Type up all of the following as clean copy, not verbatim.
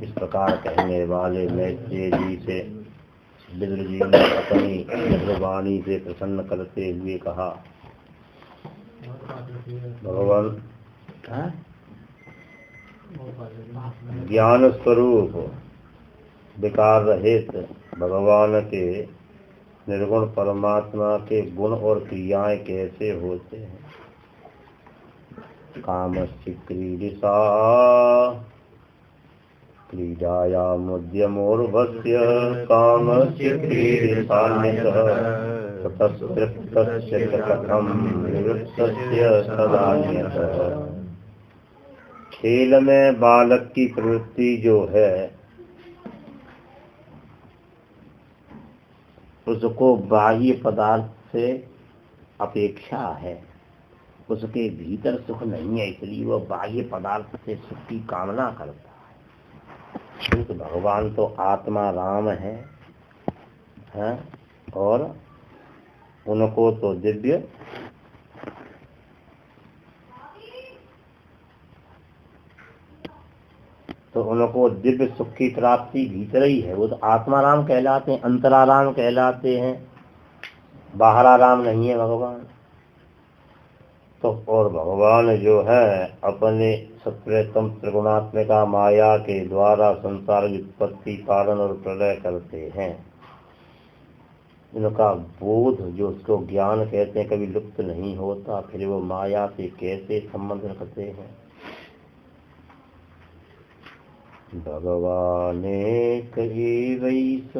इस प्रकार कहने वाले मैत्रेय जी से विदुर जी ने अपनी मधुरवाणी से प्रसन्न करते हुए कहा, भगवान ज्ञान स्वरूप विकार रहित भगवान के निर्गुण परमात्मा के गुण और क्रियाएं कैसे होते हैं। कामस्य क्रीडिसा क्रीडायामुद्यमोर्भस्य कामस्य क्रीडिसान्यतः ततस्तृप्तस्य कथं निवृत्तस्य सदान्यतः। खेल में बालक की प्रवृत्ति जो है उसको बाह्य पदार्थ से अपेक्षा है, उसके भीतर सुख नहीं है, इसलिए वह बाह्य पदार्थ से सुख की कामना करता है। क्योंकि भगवान तो आत्मा राम है, और उनको तो दिव्य सुख की प्राप्ति भीतर ही है। वो तो आत्माराम कहलाते हैं, अंतराराम कहलाते हैं, बाहराराम नहीं है भगवान। तो और भगवान जो है अपने सत्वतम त्रिगुणात्मिका माया के द्वारा संसार की उत्पत्ति पालन और प्रलय करते हैं। इनका बोध जो उसको ज्ञान कहते हैं कभी लुप्त नहीं होता, फिर वो माया से कैसे संबंध रखते हैं। भगवाने एवैष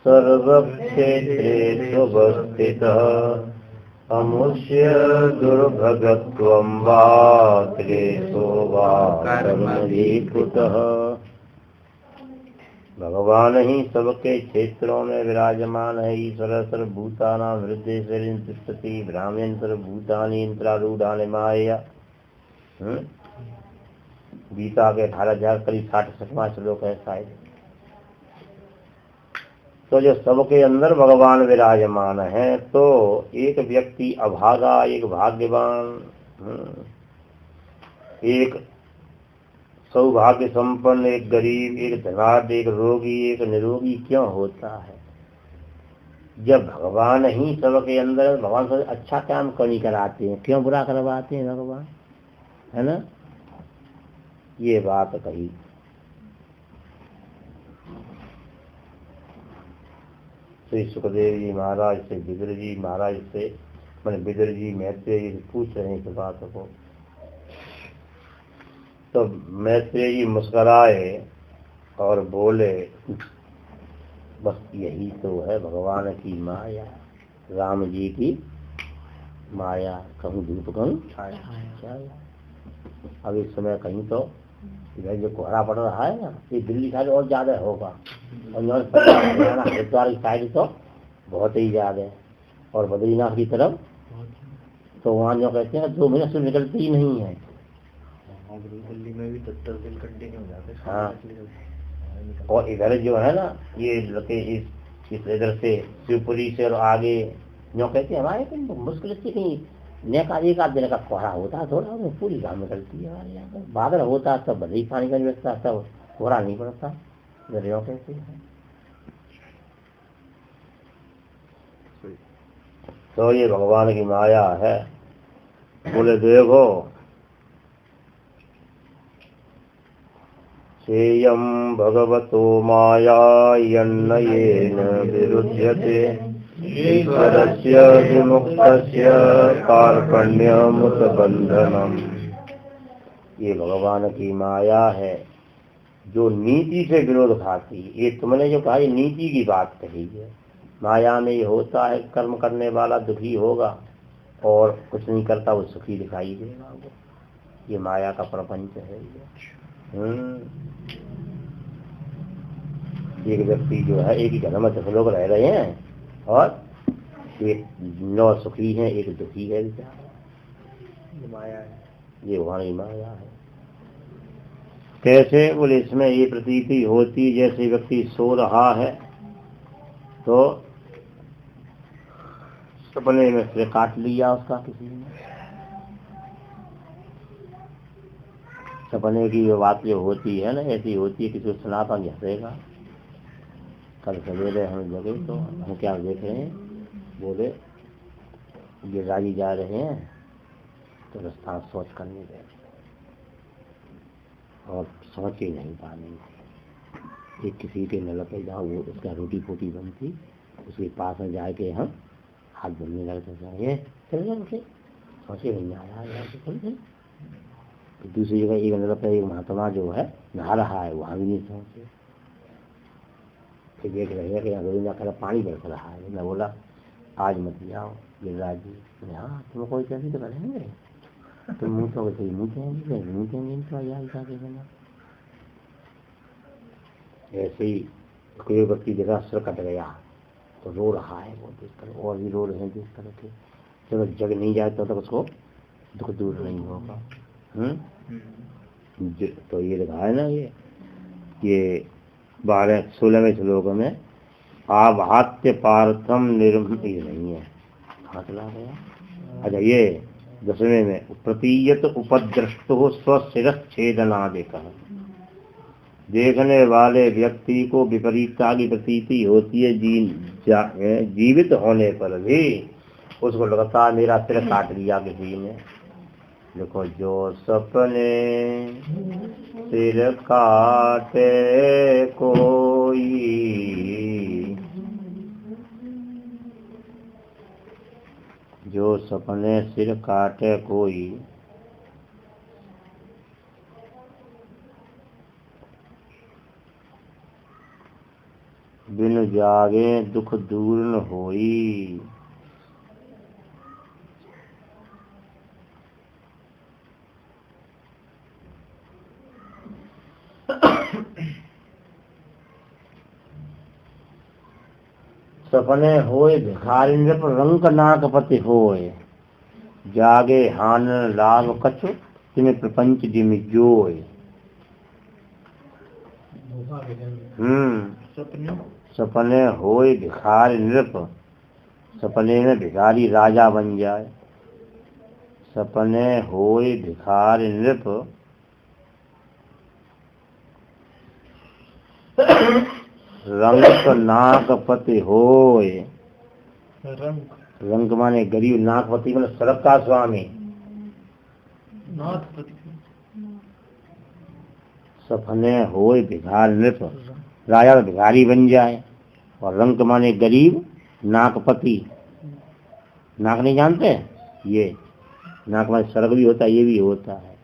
सर्वक्षेत्रेषु अवस्थितः अमुष्य दुर्भगत्वं वा क्लेशो वा कर्मभिकृतः। भगवान ही सबके क्षेत्रों में विराजमान है। ईश्वर सर्वभूतानां हृदयेश्वरीं तिष्ठति ब्राह्मण सर्वभूतानि इंद्रारूढ़ानि माया। गीता के 18,000 करीब 60 श्लोक है शायद। तो जो सबके अंदर भगवान विराजमान है, तो एक व्यक्ति अभागा, एक भाग्यवान, एक सौभाग्य संपन्न, एक गरीब, एक धनाढ्य, एक रोगी, एक निरोगी क्यों होता है? जब भगवान ही सबके अंदर, भगवान सब अच्छा काम क्यों नहीं कराते हैं, क्यों बुरा करवाते हैं भगवान, है ना? ये बात कही। श्री सुखदेव जी महाराज से विदुर जी महाराज से, मैंने विदुर जी मैत्रेय जी पूछ रहे हैं इस बात को। तो मैत्रेय जी मुस्कराए और बोले, बस यही तो है भगवान की माया, राम जी की माया। कहूँ धूप कहूँ छाया। अब इस समय कहीं तो इधर जो कोहरा पड़ रहा है ना, ये दिल्ली साइड और ज्यादा होगा, और हरिद्वार की साइड तो बहुत ही ज्यादा है, और बद्रीनाथ की तरफ तो वहाँ जो कहते हैं 2 महीने से निकलते ही नहीं है। दिल्ली में भी 10 दिन कंटिन्यू हो जाते हैं। हाँ, और इधर जो है ना, ये इस इधर से शिवपुरी से और आगे जो कहते हैं हमारे तो मुश्किल से कहीं एक आध दिन का कोहरा होता है, थोड़ा पूरी गाँव निकलती है हमारे यहाँ पर। बादल होता है तब बदली पानी का व्यवस्था, तब कोहरा नहीं पड़ता। दरिया कहते हैं। तो ये भगवान की माया है। बोले देखो, सेयं भगवतो माया यन्नयेन विरुध्यते ईश्वरस्य विमुक्तस्य कार्पण्यमुत बंधनम्। ये भगवान की माया है जो नीति से विरोध खाती है। ये तुमने जो कहा, ये नीति की बात कही है। माया में ये होता है, कर्म करने वाला दुखी होगा और कुछ नहीं करता वो सुखी दिखाई देगा। ये माया का प्रपंच है। एक व्यक्ति जो है, एक ही घर में 10 लोग रह रहे हैं और एक 9 सुखी हैं, एक दुखी है। ये माया है, ये वहां माया है। कैसे? बोले इसमें ये प्रतीति होती जैसे व्यक्ति सो रहा है तो सपने में से काट लिया उसका किसी ने, सपने की जो बात जो होती है ना, ऐसी होती है, किसी को सुना था हंसेगा। कल सवेरे हम जगे तो हम क्या देख रहे हैं, बोले गिरिराजी जा रहे हैं तो रास्ता सोच करने गए और सोच ही नहीं पानी। एक किसी के नल पे जाओ, वो उसका रोटी फोटी बनती, उसके पास में जाके हम हाथ धोने लगते थे, चल गए उसे सोचे नहीं आया चल गए। दूसरी जगह एक नल पे एक महात्मा जो है नहा रहा है, वहाँ भी नहीं सोचे। फिर देख रहे हैं कि रोज खड़ा पानी बरस रहा है। मैं बोला आज मत जाओ गिरिराज जी। हाँ तुम कोई कैसे तो करेंगे, तुम मुँह तो मूँहेंगे तो याद जाके बना। ऐसे ही कोई व्यक्ति जगह सर कट गया तो रो रहा है, वो देख कर और भी रो रहे हैं जिस तरह के। जब जग नहीं जाए तो तक उसको दुख दूर नहीं होगा। तो ये लिखा है ना, ये 12-16वें श्लोक में आभात्य पार्थम निर्म, ये नहीं है, कहाँ चला गया। अच्छा ये 10वें में प्रतीयत उपद्रष्टो स्वशिरच्छेदनादिक, देखने वाले व्यक्ति को विपरीतता की प्रतीति होती है, जीवित होने पर भी उसको लगता है मेरा सिर काट दिया किसी ने। देखो जो सपने सिर काटे कोई, जो सपने सिर काटे कोई, बिन जागे दुख दूर न होई। सपने होए भिखारी नृप रंक नाक पति होए, जागे हान लाभ कछु तिम प्रपंच जिम जोय। सपने होए भिखारी नृप, सपने में भिखारी राजा बन जाए। सपने होए भिखारी नृप, रंक नाकपति होए। रंक माने गरीब, नाकपति माने सड़क का स्वामी। सपने होए भिखारी नृप, राजा तो भिखारी बन जाए। और रंक माने गरीब, नाकपति, नाक नहीं जानते, ये नाक माने स्वर्ग भी होता है, ये भी होता है।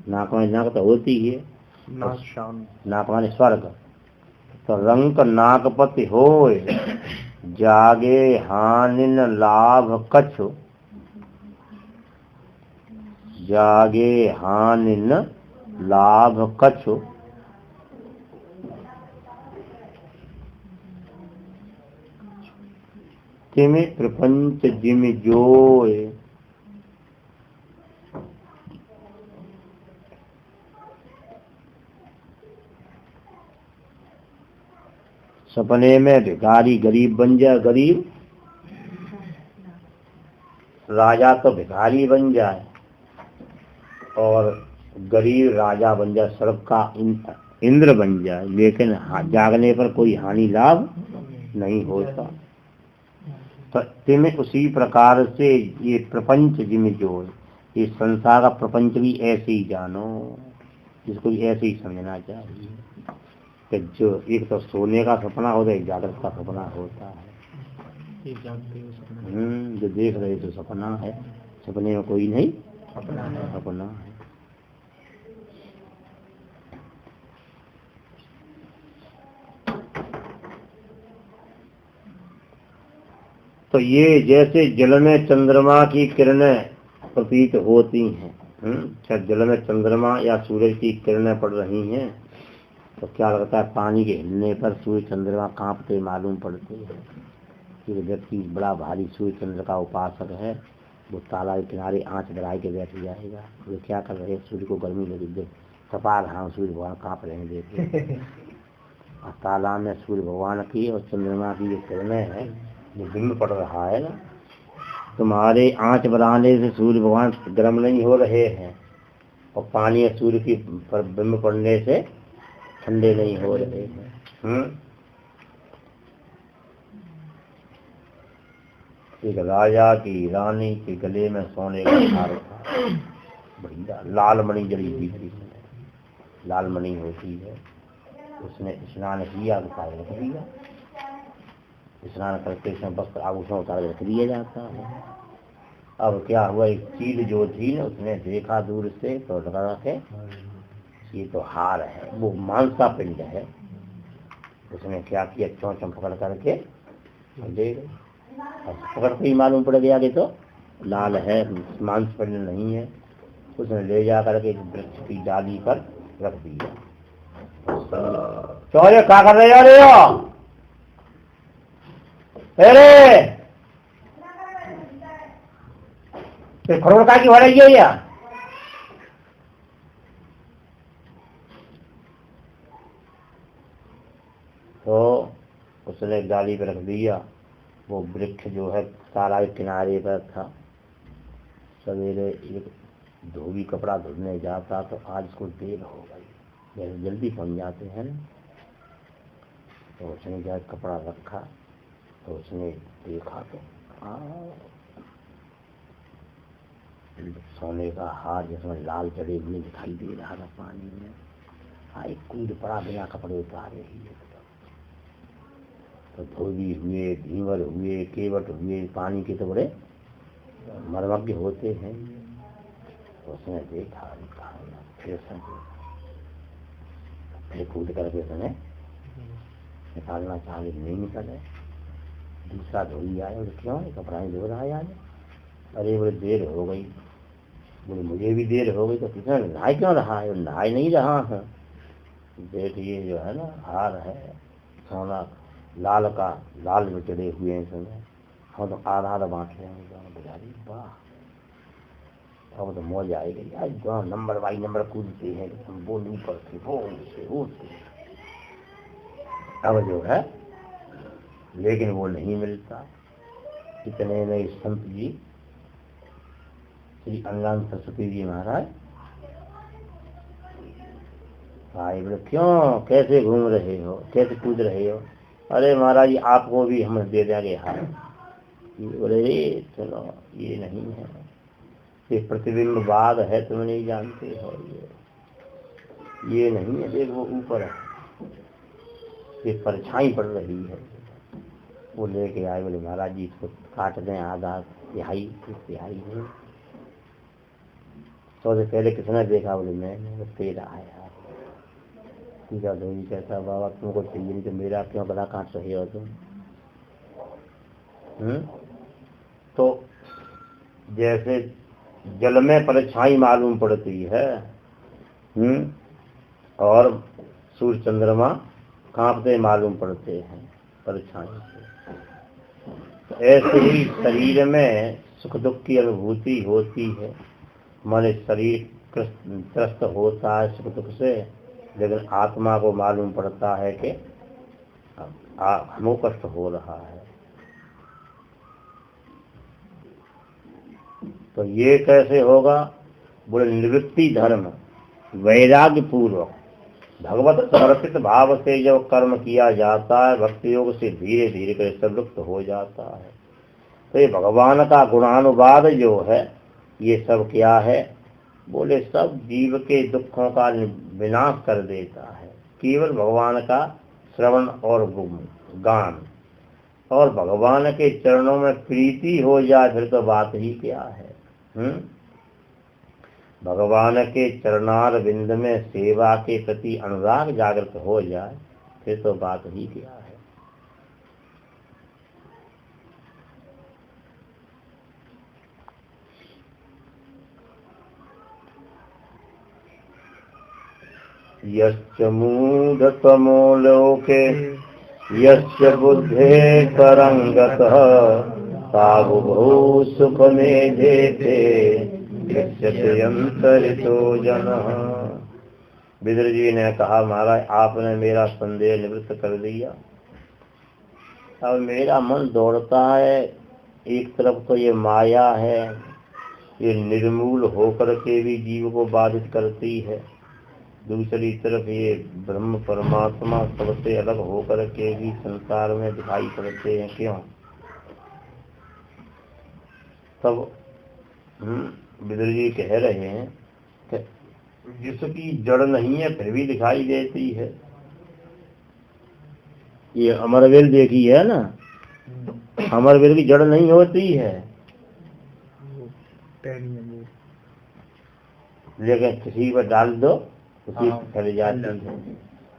नाक माने नाक तो होती ही है, नाक माने स्वर्ग। तो रंक नाकपति होए, जागे हानिन लाभ कछु, जागे हानिन लाभ कछु, तिमि प्रपंच जिम जोय। सपने में भिखारी गरीब बन जाए, गरीब राजा तो भिखारी बन जाए, और गरीब राजा बन जाए, स्वर्ग का इंद्र बन जाए, लेकिन जागने पर कोई हानि लाभ नहीं होता। तो तिम उसी प्रकार से ये प्रपंच जिम जोय, ये संसार का प्रपंच भी ऐसे ही जानो, इसको भी ऐसे ही समझना चाहिए कि जो एक तो सोने का सपना होता है, एक जागृत का सपना होता है। जो देख रहे तो सपना है, सपने में कोई नहीं अपना है। तो ये जैसे जल में चंद्रमा की किरणें प्रतीत होती हैं, चाहे जल में चंद्रमा या सूरज की किरणें पड़ रही हैं, तो क्या लगता है पानी के हिलने पर सूर्य चंद्रमा कांपते मालूम पड़ते हैं। कि व्यक्ति बड़ा भारी सूर्य चंद्र का उपासक है, वो तालाब के किनारे आंच लगाए के बैठ जाएगा। वो क्या कर रहे हैं, सूर्य को गर्मी लगी, देख तपा रहा हूँ, सूर्य भगवान कांप रहे हैं, देखिए। और तालाब में सूर्य भगवान की और चंद्रमा की जो किरणें हैं, जो बिंब पड़ रहा है ना, तुम्हारे आंच बढ़ाने से सूर्य भगवान गर्म नहीं हो रहे हैं, और पानी या सूर्य की बिंब पड़ने से ठंडे नहीं हो रहे हैं। एक राजा की रानी के गले में सोने का हार था, बढ़िया लाल मणि जड़ी हुई थी, लाल मणि होती है। उसने स्नान किया, उतार रख दिया। स्नान करते समय वस्त्र आभूषण उतार रख दिया जाता है। अब क्या हुआ, एक चील जो थी ना, उसने देखा दूर से तो लगा के ये तो हार है, वो मांसा पिंड है। उसने क्या किया, चौंचम पकड़ करके ले गई। पकड़ते ही मालूम पड़ गया कि तो लाल है, मांस पिंड नहीं है। उसने ले जा करके वृक्ष की डाली पर रख दिया। चौरे क्या कर रहे हो? अरे फिर खरोड़ का की हो रही है या? तो उसने डाली पर रख दिया। वो वृक्ष जो है तालाब के किनारे पर था। सवेरे एक धोबी कपड़ा धुलने जाता तो आज उसको देर हो गई, जैसे जल्दी पहुंच जाते हैं ना। तो उसने जाकर कपड़ा रखा तो उसने देखा तो सोने का हार जिसमें लाल जड़े हुए दिखाई दे रहा था पानी में। एक कूद पड़ा बिना कपड़े उतारे ही। तो धोबी हुए, धीवर हुए, केवट हुए, पानी के तो बड़े मर्मज्ञ होते हैं। उसने देखा, फिर कूद करके उसने निकालना चाहा, नहीं निकले। दूसरा धोबी आया, बोले क्यों कपड़ा धो रहा है आज? अरे बोले देर हो गई। बोले मुझे भी देर हो गई। तो किसने नहाए क्यों रहा है? नहाए नहीं रहा है। देखिए जो है ना हार है सोना लाल का, लाल में चढ़े हुए हैं इसमें। हम तो आधा आधा बांट रहे हैं। बुझारी वाह, अब तो मौज आएगी आज। जो नंबर बाई नंबर कूदते हैं, हम बोल ऊपर से हो से। अब जो है लेकिन वो नहीं मिलता। इतने में संत जी श्री अनुराग सरस्वती जी महाराज आए। बोले क्यों, कैसे घूम रहे हो, कैसे कूद रहे हो? अरे महाराज आपको भी हम दे देंगे हार। बोले चलो ये नहीं है, ये प्रतिबिंबवाद है, तुम नहीं जानते हो। ये नहीं है, देख वो ऊपर है, ये परछाई पड़ रही है। वो लेके आए। बोले महाराज जी इसको काट दें, आधा तिहाई तिहाई है। तो पहले किसने देखा? बोले मैंने। तेरा आया। धोबी कहता बाबा तुमको चाहिए नहीं तो मेरा क्यों गला काट रहे हो तुम? तो जैसे जल में परछाई मालूम पड़ती है, और सूर्य चंद्रमा कांपते मालूम पड़ते हैं परछाई से। ऐसे ही शरीर में सुख दुख की अनुभूति होती है। मन शरीर त्रस्त होता है सुख दुख से, लेकिन आत्मा को मालूम पड़ता है कि हमें कष्ट हो रहा है। तो ये कैसे होगा? बोले निवृत्ति धर्म वैराग्य पूर्वक भगवत समर्पित भाव से जब कर्म किया जाता है, भक्ति योग से धीरे धीरे कर संतुष्ट हो जाता है। तो ये भगवान का गुणानुवाद जो है ये सब क्या है? बोले सब जीव के दुखों का विनाश कर देता है। केवल भगवान का श्रवण और गान और भगवान के चरणों में प्रीति हो जाए फिर तो बात ही क्या है। भगवान के चरणार बिंद में सेवा के प्रति अनुराग जागृत हो जाए फिर तो बात ही क्या है। यश्च मूढतमो लोके यस्य बुद्धे तरंगतः सावुभौ सुखमेधेते यस्यते अंतरितो जनः। विदुर जी ने कहा महाराज आपने मेरा संदेह निवृत्त कर दिया। अब मेरा मन दौड़ता है, एक तरफ तो ये माया है ये निर्मूल होकर के भी जीव को बाधित करती है। दूसरी तरफ ये ब्रह्म परमात्मा सबसे अलग होकर के भी संसार में दिखाई पड़ते हैं। क्यों? तब विदुर जी कह रहे हैं कि जिसकी जड़ नहीं है फिर भी दिखाई देती है। ये अमरवेल देखी है ना, अमरवेल की जड़ नहीं होती है, लेकिन किसी पर डाल दो उसी फैल जाती है।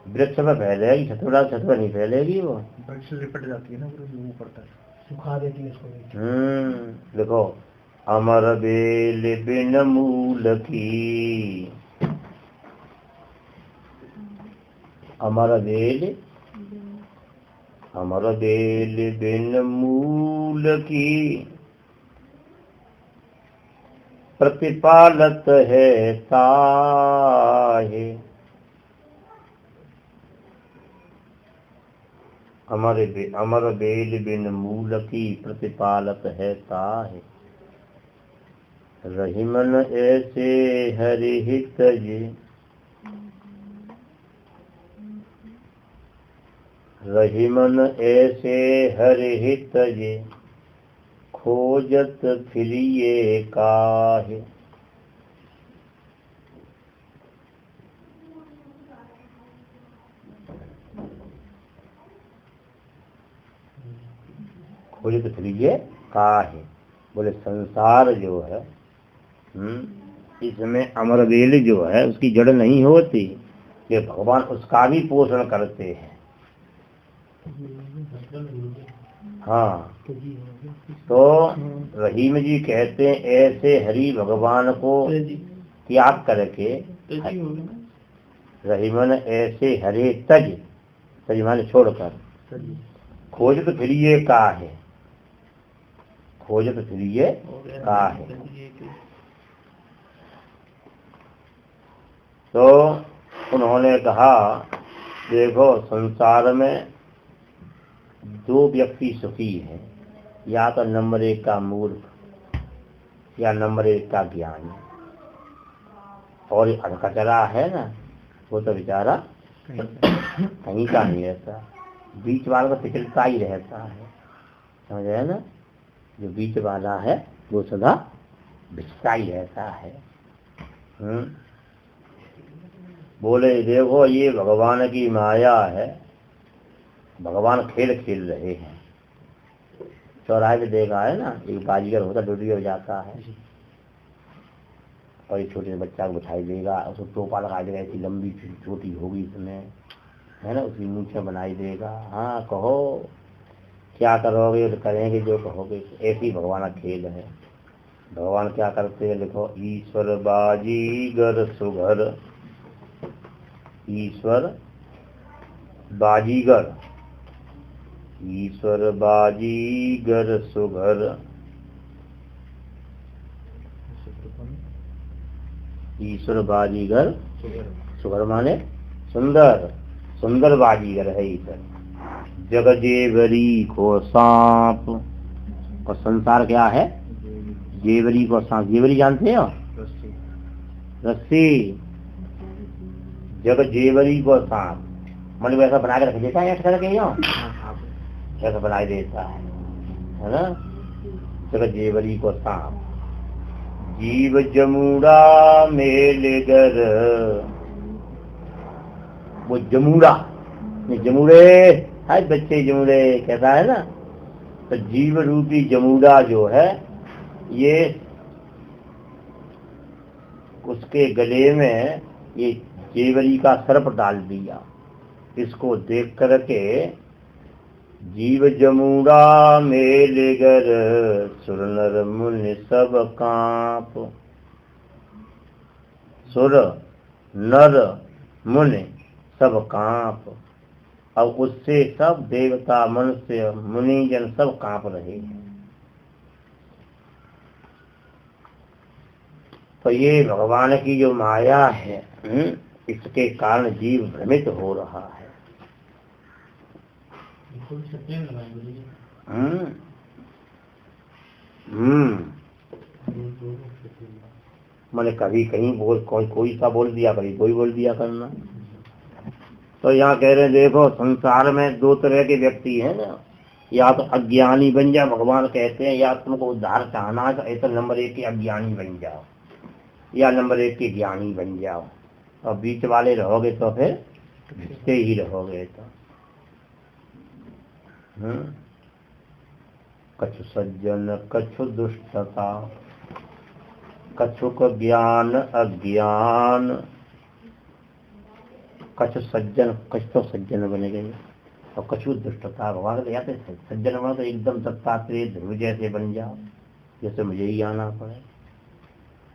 वृक्ष में फैलेगी, छत पर नहीं फैलेगी, वो लिपट जाती है ना, ऊपर तक सुखा देती है इसको। देखो, अमरवेल बिन मूल की, अमरवेल बिन मूल की प्रतिपालत है ताहे। अमरवेल बिन मूल की प्रतिपालत है ताहे। रहीमन ऐसे हरिहित जी, रहीमन ऐसे हरिहित जी, खोजत फिरिए काहे। खोजत फिरिए काहे, बोले संसार जो है इसमें अमरवेल जो है उसकी जड़ नहीं होती, ये भगवान उसका भी पोषण करते हैं। हाँ, तो रहीम जी कहते हैं ऐसे हरि भगवान को त्याग करके, रहीमन ऐसे हरे तज, तज माने छोड़कर, खोजत फिरिए काहे, खोजत फिरिए काहे। तो उन्होंने कहा देखो संसार में दो व्यक्ति सुखी हैं, या तो नंबर 1 का मूर्ख या नंबर 1 का ज्ञानी। और अधकचरा है ना, वो तो बेचारा कहीं का नहीं रहता, बीच वाला तो पिछलता ही रहता है, समझ रहे ना। जो बीच वाला है वो सदा बिछता ही रहता है। बोले देखो ये भगवान की माया है, भगवान खेल खेल रहे हैं। चौराहे पे देखा है ना, एक बाजीगर होता डूडी हो जाता है और एक छोटे बच्चा को बिठाई देगा, उसको टोपा लगा देगा, ऐसी लंबी छोटी होगी इसमें, है ना, उसकी मूछें बनाई देगा। हाँ कहो क्या करोगे, तो करेंगे जो कहोगे। ऐसी भगवान का खेल है। भगवान क्या करते हैं देखो, ईश्वर बाजीगर सुघर, ईश्वर बाजीगर, ईश्वर बाजीगर सुघर, ईश्वर बाजीगर सुघर माने सुंदर, सुंदर बाजीगर है ईश्वर। जगजेवरी को सांप, और संसार क्या है, जेवरी को सांप। जेवरी जानते हो, रस्सी। जगजेवरी को सांप मन वैसा बना के रख देता है, करके ऐसा बनाई देता है ना। जगजेवरी को सांप, जीव जमुड़ा मेलगर, वो जमुड़ा, जमुड़े है बच्चे, जमुड़े कहता है ना। तो जीव रूपी जमुड़ा जो है ये उसके गले में ये जेवरी का सर्प डाल दिया। इसको देख करके जीव जमुड़ा मेलगर, सुर नर मुनि सब कांप, सुर नर मुनि सब कांप। अब उससे सब देवता मनुष्य मुनिजन सब कांप रहे हैं। तो ये भगवान की जो माया है, इसके कारण जीव भ्रमित हो रहा है। मैंने कभी कहीं बोल कोई सा बोल दिया, कभी कोई बोल दिया करना। तो यहाँ कह रहे हैं देखो संसार में दो तरह के व्यक्ति हैं ना, या तो अज्ञानी बन जाओ, भगवान कहते हैं या तुमको उद्धार चाहना है तो ऐसा नंबर 1 के अज्ञानी बन जाओ या नंबर 1 के ज्ञानी बन जाओ, और बीच वाले रहोगे तो फिर भिजते ही रहोगे। तो कछु सज्जन कछु दुष्टता, कछुक ज्ञान अज्ञान, कछु सज्जन, कछु तो सज्जन बनेंगे और कछु दुष्टता। भगवान को याद है सज्जन बनो तो एकदम दत्तात्रेय ध्रुव जैसे बन जाओ, जैसे मुझे ही आना पड़े,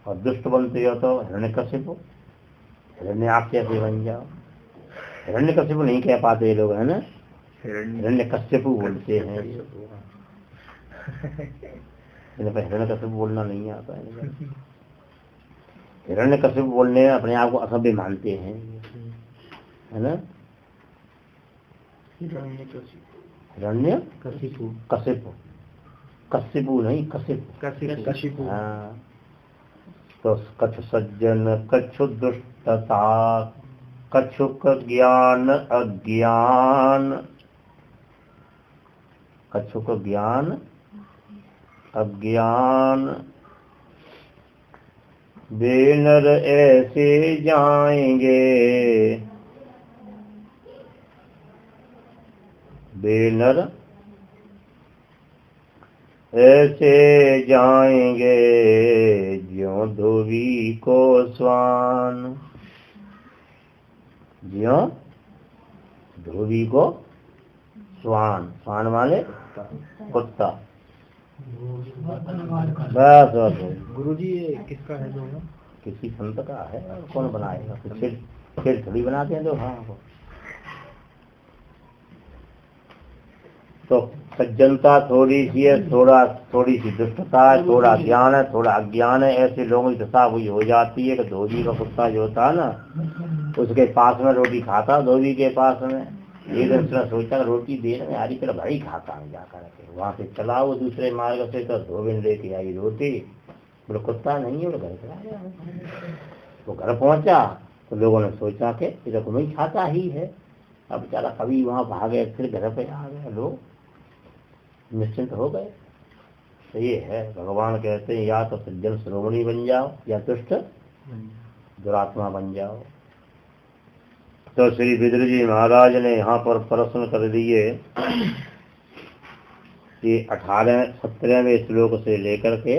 और दुष्ट बनते हो तो हिरण्यकशिपु, हिरण्याक्ष जैसे बन जाओ। हिरण्यकशिपु नहीं कह पाते ये लोग, है ना, हिरण्यकश्यपु बोलते हैं। हिरण्यकशिपु बोलना नहीं आता है। हिरण्यकशिपु बोलने में अपने आप को असभ्य मानते हैं, है ना। हिरण्य कशिपु, कशिपु नहीं कशिपु। हाँ, तो कछु सज्जन कछु दुष्टता, कछुक ज्ञान अज्ञान, कछुक ज्ञान अज्ञान, वे नर ऐसे जाएंगे, वे नर ऐसे जाएंगे ज्यों धोबी को स्वान, ज्यों धोबी को स्वान, स्वान माने कुत्ता। बस बस गुरुजी ये किसका है दोहा? किसी संत का है, कौन बनाएगा, फिर थोड़ी बनाते हैं लोग। हाँ, तो सज्जनता थोड़ी सी है, थोड़ी सी दुष्टता है, थोड़ा ज्ञान है, थोड़ा अज्ञान है, ऐसे लोगों की दशा हुई हो जाती है कि धोबी का कुत्ता जो होता है ना, उसके पास में रोटी खाता, धोबी के पास में एक दिन सोचा रोटी देने में हरी तरह भाई खाता हूँ जाकर के, वहाँ से चला वो दूसरे मार्ग से, तो धोबी ने लेके आई रोटी, बोले कुत्ता नहीं है, बोले घर चला गया। वो घर पहुंचा तो लोगों ने सोचा कि इधर को नहीं खाता ही है, अब बेचारा कभी वहाँ भागे, फिर घर पे आ गए, लोग निश्चिंत हो गए। तो ये है, भगवान कहते हैं या तो सज्जन श्रोमणी बन जाओ या दुष्ट दुरात्मा बन जाओ। तो श्री विदुर जी महाराज ने यहाँ पर प्रश्न कर दिए कि 18-17वें श्लोक से लेकर के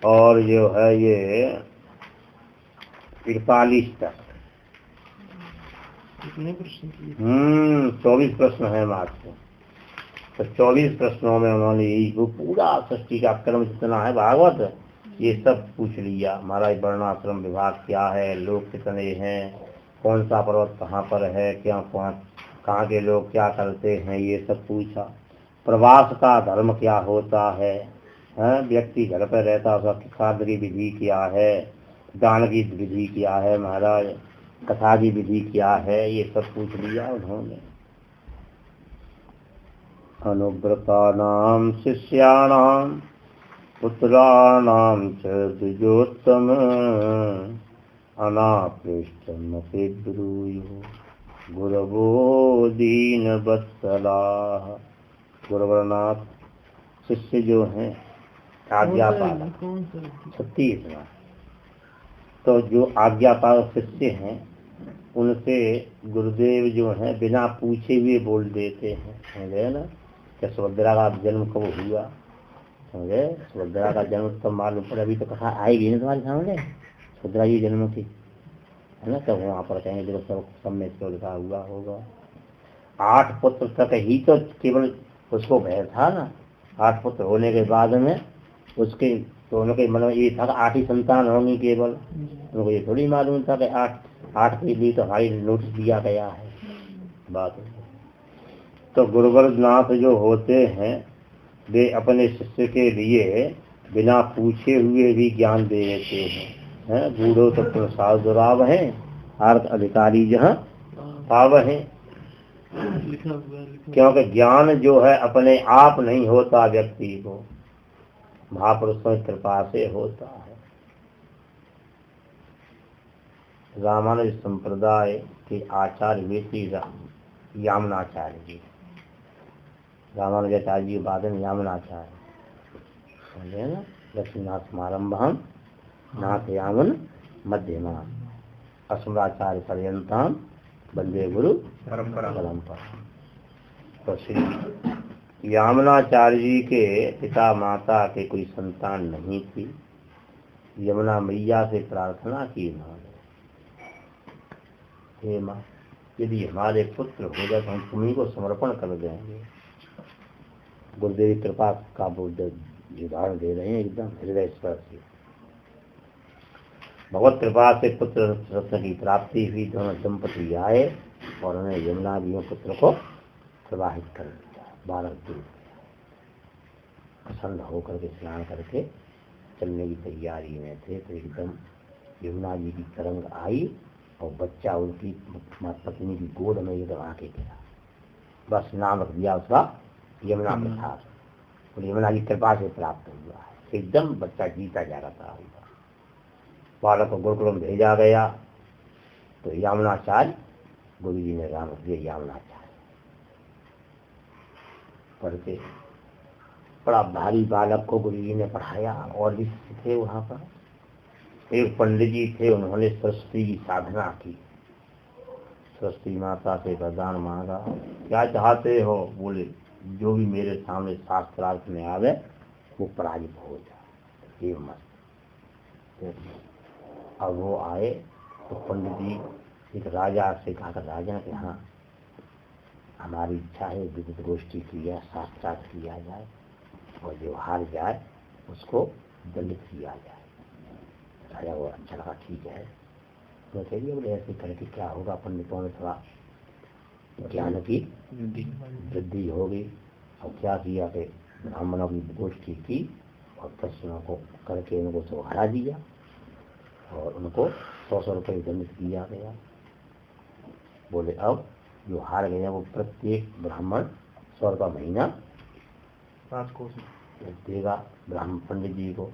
और जो है ये 41 तक 24 प्रश्न है मात्र। तो 24 प्रश्नों में उन्होंने यही वो पूरा सृष्टि का क्रम जितना है भागवत ये सब पूछ लिया। महाराज वर्णाश्रम विभाग क्या है, लोग कितने हैं, कौन सा पर्वत कहाँ पर है, क्या कहाँ के लोग क्या करते हैं, ये सब पूछा। प्रवास का धर्म क्या होता है, व्यक्ति घर पर रहता है उसका श्राद्ध की विधि क्या है, दान की विधि क्या है, महाराज कथा की विधि क्या है, ये सब पूछ लिया उन्होंने। अनुव्रतानां शिष्याणां पुत्राणां च द्विजोत्तम अनापृष्टमपि ब्रूयुः गुरवो दीनवत्सलाः। गुरुवरनाथ शिष्य जो हैं आज्ञा पालक 36वां, तो जो आज्ञा पालक शिष्य हैं उनसे गुरुदेव जो हैं बिना पूछे हुए बोल देते हैं, समझे ना। क्या सुभद्रा का जन्म कब हुआ, समझे, सुभद्रा का जन्म तब मालूम पड़ा, अभी तो कथा आएगी ना तुम्हारे सामने, सुभद्रा जी जन्म की, है ना। तब वहाँ पर कहेंगे देखो सब में से लिखा हुआ होगा। 8 पुत्र तक ही तो केवल उसको भय था ना, 8 पुत्र होने के बाद में उसके तो उनके मन में ये था कि 8 ही संतान होंगी केवल, उनको ये थोड़ी मालूम था कि 8 के लिए तो हमारी नोटिस दिया गया है बात। तो गुरुवरनाथ जो होते हैं वे अपने शिष्य के लिए बिना पूछे हुए भी ज्ञान दे देते हैं। बूढ़ो तो प्रसाद दुराव है, अर्थ अधिकारी जहाँ पाव है, क्योंकि ज्ञान जो है अपने आप नहीं होता व्यक्ति को, महापुरुषों की कृपा से होता है। रामानुज संप्रदाय के आचार्य वे श्री यामुनाचार्य जी। रामानुजाचार्य जी बाद में यामुनाचार्य, समझे ना। लक्ष्मीनाथ समारंभम नाथयामुन मध्यमा अस्मदाचार्य पर्यंतम वंदे गुरु परंपरा। तो श्री यामुनाचार्य जी के पिता माता के कोई संतान नहीं थी। यमुना मैया से प्रार्थना की उन्होंने, हे माँ, यदि हमारे पुत्र हो जाए तो हम तुम्ही को समर्पण कर देंगे। गुरुदेव कृपा का उदाहरण दे रहे हैं, एकदम हृदय स्पर्शी। भगवत कृपा से पुत्र रत्न की प्राप्ति हुई। दोनों दंपति आए और उन्हें यमुना जी में पुत्र को प्रवाहित कर दिया। 12 दूर प्रसन्न होकर के स्नान करके चलने की तैयारी में थे तो एकदम यमुना जी की तरंग आई और बच्चा उनकी पत्नी की गोद में एकदम आके गिरा। बस नाम रख दिया उसका यमुना प्रसाद, और यमुना की कृपा से प्राप्त हुआ है। एकदम बच्चा जीता जा रहा हुआ। बालक को गुरुकुल में भेजा गया तो यामुनाचार्य गुरु जी ने नाम रख दिया यामुनाचार्य। पढ़ के बड़ा भारी बालक को गुरु जी ने पढ़ाया। और भी थे वहाँ पर। एक पंडित जी थे, उन्होंने सरस्वती की साधना की। सरस्वती माता से वरदान मांगा, क्या चाहते हो? बोले जो भी मेरे सामने शास्त्रार्थ में आवे वो पराजित हो जाए। ये मत। अब वो आए तो पंडित जी एक राजा से कहा, राजा के हाँ हमारी इच्छा है विद्युत गोष्ठी किया, शास्त्रार्थ किया जाए और जो हार जाए उसको दंडित किया जाए। राजा वो अच्छा लगा, ठीक है। तो कहिए बोले ऐसे करके क्या होगा, पंडितों में थोड़ा ज्ञान की वृद्धि होगी। और क्या किया कि ब्राह्मणों की गोष्ठी की और प्रश्नों को करके उनको तो हरा दिया और उनको 100 रुपये दंडित किया गया। बोले अब जो हार गया वो प्रत्येक ब्राह्मण 100 रुपया महीना देगा ब्राह्मण पंडित जी को।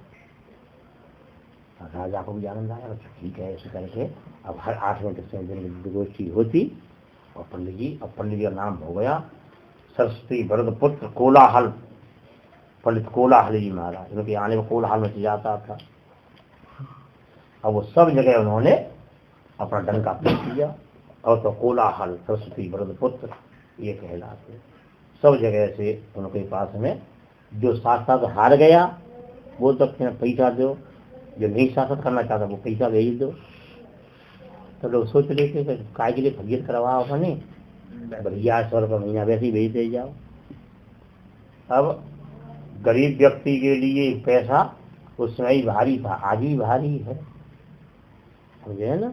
राजा को भी आनंद आया। ठीक है, ऐसे करके अब हर 8वें 10वें दिन की गोष्ठी होती और पंडित जी का नाम हो गया सरस्वती वरद पुत्र कोलाहल। पंडित कोलाहल जी महाराज, उनके आने में कोलाहल मच जाता था। अब वो सब जगह उन्होंने अपना डंका पीट दिया और तो कोलाहल सरस्वती वरद पुत्र ये कहलाते। सब जगह से उनके पास में जो शास्त्र हार गया वो तो पैसा दो, जो नहीं शासन करना चाहता वो पैसा भेज दो। तो लोग सोच रहे थे कि काय के लिए भगीरथ करवाओ अपने, बढ़िया 100 रुपये महीना वैसे ही भेज दे जाओ। अब गरीब व्यक्ति के लिए पैसा उस समय ही भारी था, आज भी भारी है, समझे है ना।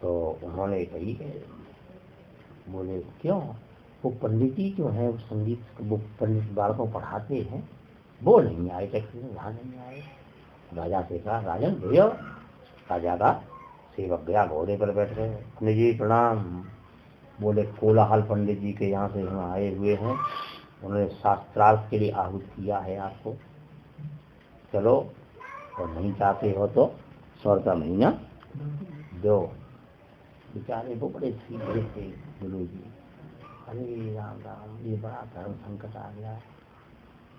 तो उन्होंने कही है, बोले क्यों? वो पंडित जी जो है संगीत वो पंडित बालकों पढ़ाते हैं वो नहीं आए, टैक्सी में वहाँ नहीं आए। राजा से कहा, राजन भैया। राजा का सेवक गया, घोड़े पर बैठ गए। पंडित जी प्रणाम। बोले कोलाहल पंडित जी के यहाँ से हम आए हुए हैं, उन्होंने शास्त्रार्थ के लिए आहूत किया है आपको, चलो और नहीं चाहते हो तो 100 रुपया महीना दो। बेचारे वो बड़े सीधे थे गुरु जी। अरे राम राम, ये बड़ा धर्म संकट आ गया।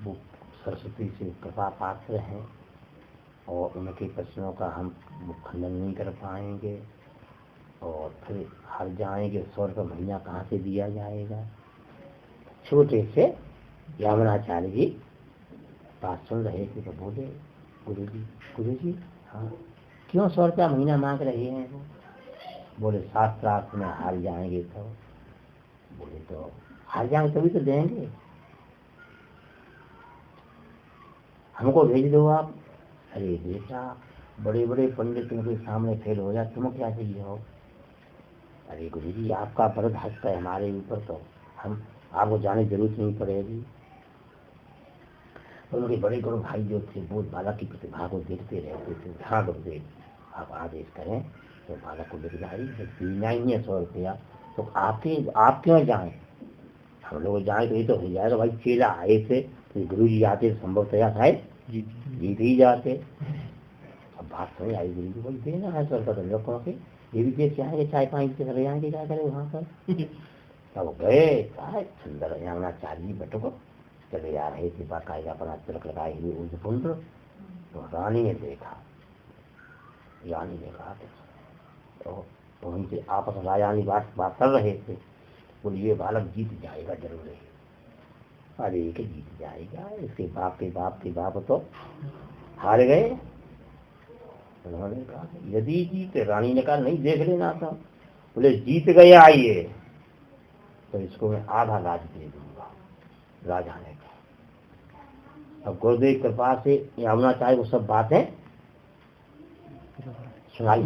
वो सरस्वती से कृपा पात्र हैं और उनके प्रश्नों का हम खंडन नहीं कर पाएंगे और फिर हार जाएंगे, 100 रुपये महीना कहाँ से दिया जाएगा। छोटे से यामुनाचार्य जी बात सुन रहे थे तो बोले, गुरु जी हाँ क्यों 100 रुपया महीना मांग रहे हैं वो? बोले शास्त्रार्थ में हार जाएंगे तो। बोले तो हार जाएंगे तभी तो देंगे, हमको भेज दो आप। अरे बेटा, बड़े बड़े पंडित उनके सामने फेल हो जाए, तुम क्या चाहिए हो? अरे गुरु जी आपका वरद हस्त है हमारे ऊपर, तो हम आपको जाने की जरूरत नहीं पड़ेगी। और उनके बड़े गुरु भाई जो थे वो बालक की प्रतिभा को देखते रहते थे। हाँ गुरुदेव आप आदेश करें। तो बालक को लेकर आई, पीना ही है 100 रुपया, तो आप क्यों जाएं? हम लोग जाएं तो ये तो हो जाएगा भाई, चेला आए थे तो गुरु जी आते संभवतया शायद जीत ही जाते। अब बात समझ आई, गुरु जी बोलते हैं ना सर का लोगों के ये भी देख के आएंगे, चाय पानी से चले जाएंगे, क्या करे वहाँ पर। तब गए, क्या सुंदर यमुना चाली बटको चले जा रहे थे, बाकायदा अपना तिलक लगाए हुए उस पुंड। तो रानी ने देखा, रानी ने कहा तो वहीं से आपस में राजानी बात कर रहे थे, बोले ये बालक जीत जाएगा जरूर है। अरे कि जीत जाएगा, इसके बाप के बाप के बाप तो हार गए। उन्होंने कहा यदि जीते, रानी ने कहा नहीं देख लेना था। बोले जीत गया ये तो इसको मैं आधा राज दे दूंगा। राजा ने कहा। अब गुरुदेव कृपा से यमुना चाहे वो सब बातें सुनाई,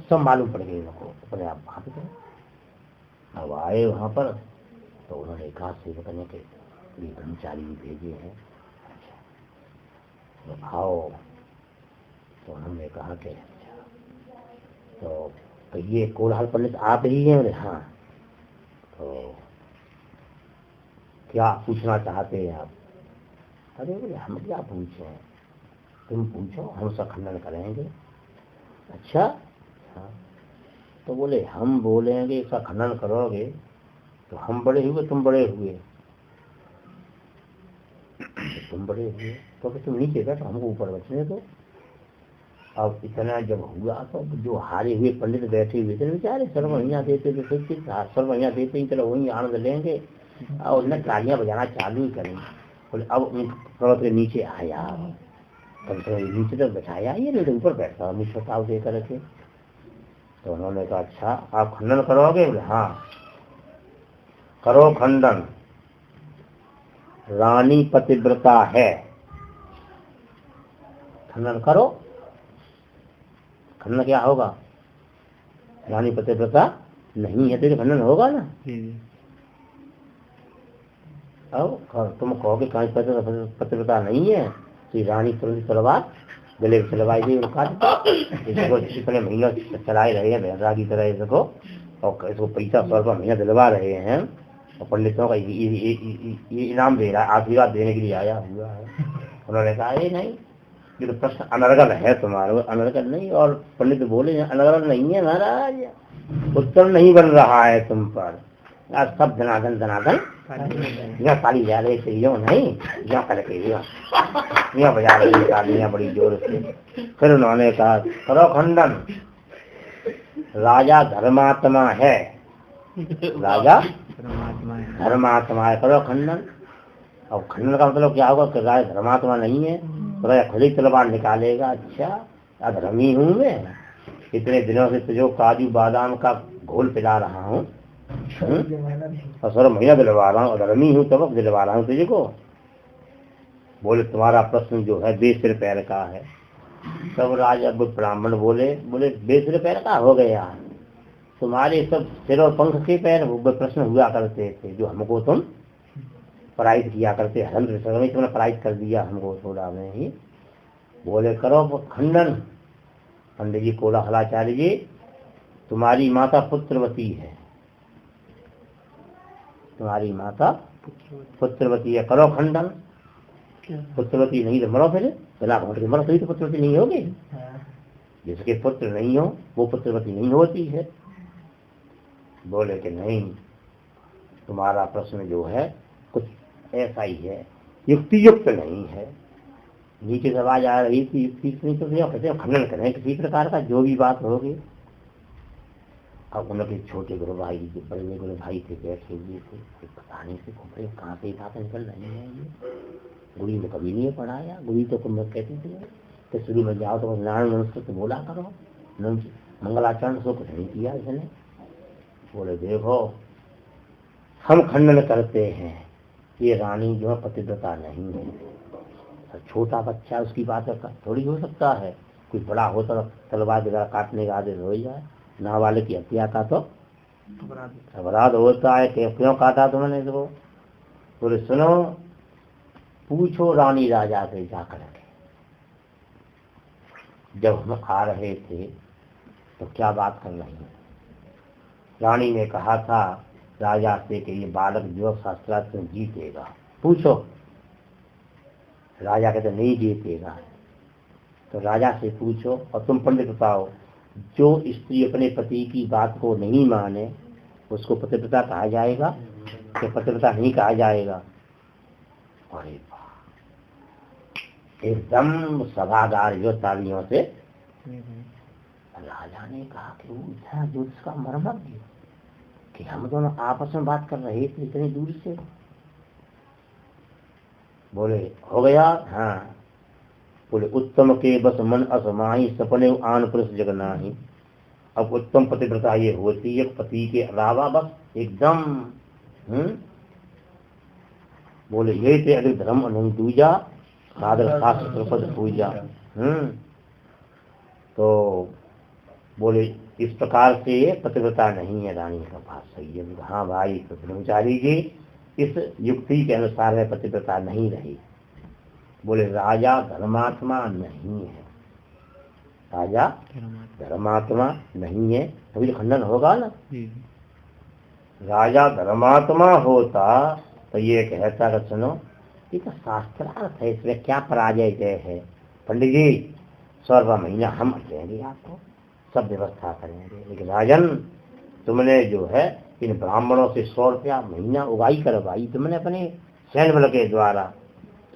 सब मालूम पड़ गई उनको अपने आप। वहां पे अब आए वहां पर तो उन्होंने कहा सेवक ने के ये ब्रह्मचारी भेजे हैं, तो आओ। तो उन्होंने कहा कि तो ये कोलाहल पंडित आप ही हैं? बोले हाँ। तो क्या पूछना चाहते हैं आप? अरे बोले हम क्या पूछें, तुम पूछो, हम उसका खंडन करेंगे। अच्छा हाँ। तो बोले हम बोलेंगे इसका खंडन करोगे तो हम बड़े हुए तुम बड़े हुए, तुम बड़े हुए तो तुम नीचे बैठो, हमको ऊपर बैठने दो। अब इतना जब हुआ तो जो हारे हुए पंडित बैठे हुए थे बेचारे सर्वहिया देते थे, सर्वहिया देते ही चलो वहीं आनंद लेंगे और उन्हें तालियां बजाना चालू ही करेंगे। बोले अब उन पर्वत के नीचे आया, तब नीचे तक बैठाया ये नहीं तो ऊपर बैठता मुझ बताओ दे करके। तो उन्होंने कहा अच्छा आप खंडन करोगे? बोले हाँ करो खंडन। रानी पतिव्रता है, खंडन करो। खंडन क्या होगा? रानी पतिव्रता नहीं है तो खंडन होगा ना। अब तुम कहोगे पतिव्रता नहीं है तो रानी तुरंत तलवार गले में चलवाई गई, इतने महीना चलाए रहे हैं भेदरा की तरह इसको, और इसको पैसा 100 रुपया महीना दिलवा रहे हैं और पंडितों का ये इनाम दे रहा है, आशीर्वाद देने के लिए आया हुआ है। उन्होंने कहा ये नहीं, ये तो प्रश्न अनर्गल है तुम्हारा। अनर्गल नहीं, और पंडित बोले अनर्गल नहीं है महाराज, उत्तर नहीं बन रहा है तुम पर। आज सब धनाधन धनाधन यहाँ ताली जा रहे थे, यो नहीं यहाँ करके यहाँ बजा रही तालियां बड़ी जोर से। फिर उन्होंने कहा करो खंडन। राजा धर्मात्मा है, राजा धर्मात्मा है, करो खंडन। अब खंडन का मतलब क्या होगा कि राजा धर्मात्मा नहीं है तो राजा खुद ही तलवार निकालेगा। अच्छा अधर्मी हूँ मैं, इतने दिनों से तुझे काजू बादाम का घोल पिला रहा हूँ और 100 महीना दिलवा रहा हूँ, अधर्मी हूँ तब दिलवा रहा हूँ तुझे को। बोले तुम्हारा प्रश्न जो है बेसिर पैर का है। तब राजा ब्राह्मण बोले बेसिर पैर का हो गया, तुम्हारे सब सिर और पंख के पैर प्रश्न हुआ करते थे जो हमको तुम पराजित किया करते, तुमने पराजित कर दिया हमको थोड़ा में ही। बोले करो खंडन। पंडित जी कोलाहलाचार्य जी तुम्हारी माता पुत्रवती है, तुम्हारी माता पुत्रवती है, करो खंडन। पुत्रवती नहीं तो मरो, फिर बिना घोट के मरो तो पुत्रवती नहीं होगी। जिसके पुत्र नहीं हो वो पुत्रवती नहीं होती है। बोले कि नहीं तुम्हारा प्रश्न जो है कुछ ऐसा ही है, युक्ति युक्त नहीं है। नीचे से आवाज आ रही थी युक्ति नहीं तो कहते खंडन करें किसी प्रकार का जो भी बात होगी। अब उनके छोटे गुरु भाई जो बड़े गुरु भाई थे बैठे हुए थे, पता नहीं से घूम कहाँ से बात निकल रही है। ये गुड़ी ने कभी नहीं पढ़ाया, गुड़ी तो कहती थी तो शुरू में जाओ तो नारायण नमस्कार तो बोला करो, मंगलाचरण से कुछ नहीं किया इसने। बोले देखो हम खंडन करते हैं, ये रानी जो है पतिव्रता नहीं है। छोटा बच्चा उसकी बात थोड़ी हो सकता है, कोई बड़ा हो तो तलवार वगैरह काटने का आदेश हो जाए। नाबालिग की हत्या का तो अपराध होता है, क्यों काटा तुमने इसको? बोले सुनो पूछो रानी राजा से जाकर के, जब हम आ रहे थे तो क्या बात कर रही है? रानी ने कहा था राजा से कि ये बालक जो शास्त्रार्थ में जीतेगा, पूछो। राजा कहते नहीं जीतेगा। तो राजा से पूछो, और तुम पंडित बताओ, जो स्त्री अपने पति की बात को नहीं माने उसको पतिव्रता कहा जाएगा कि पतिव्रता नहीं कहा जाएगा? अरे वाह, एकदम सभागार जो तालियों से। राजा ने कहा कि वो इतना दूर का मर्मज्ञ कि हम दोनों आपस में बात कर रहे थे इतनी दूर से। बोले हो गया? हाँ। बोले उत्तम के बस मन असमाही सपने आन पुरुष जग नाही। अब उत्तम पतिव्रता ये होती है पति के अलावा बस एकदम। बोले ये थे अधिक धर्म अनंत दूजा सादर शास्त्र पद पूजा। तो बोले इस प्रकार से पतिव्रता नहीं है रानी का बात सही है। हाँ भाई तो ब्रह्मचारी जी इस युक्ति के अनुसार है पतिव्रता नहीं रही। बोले राजा धर्मात्मा नहीं है, राजा धर्मात्मा नहीं है, तभी तो खंडन होगा ना। राजा धर्मात्मा होता तो ये कहता कि सुनो ये तो शास्त्रार्थ है, इसमें क्या पराजय है। पंडित जी 100 रुपया महीना हम देंगे आपको, सब व्यवस्था करेंगे, लेकिन राजन तुमने जो है इन ब्राह्मणों से 100 रुपया महीना उगाई करवाई तुमने अपने सैन्य बल के द्वारा,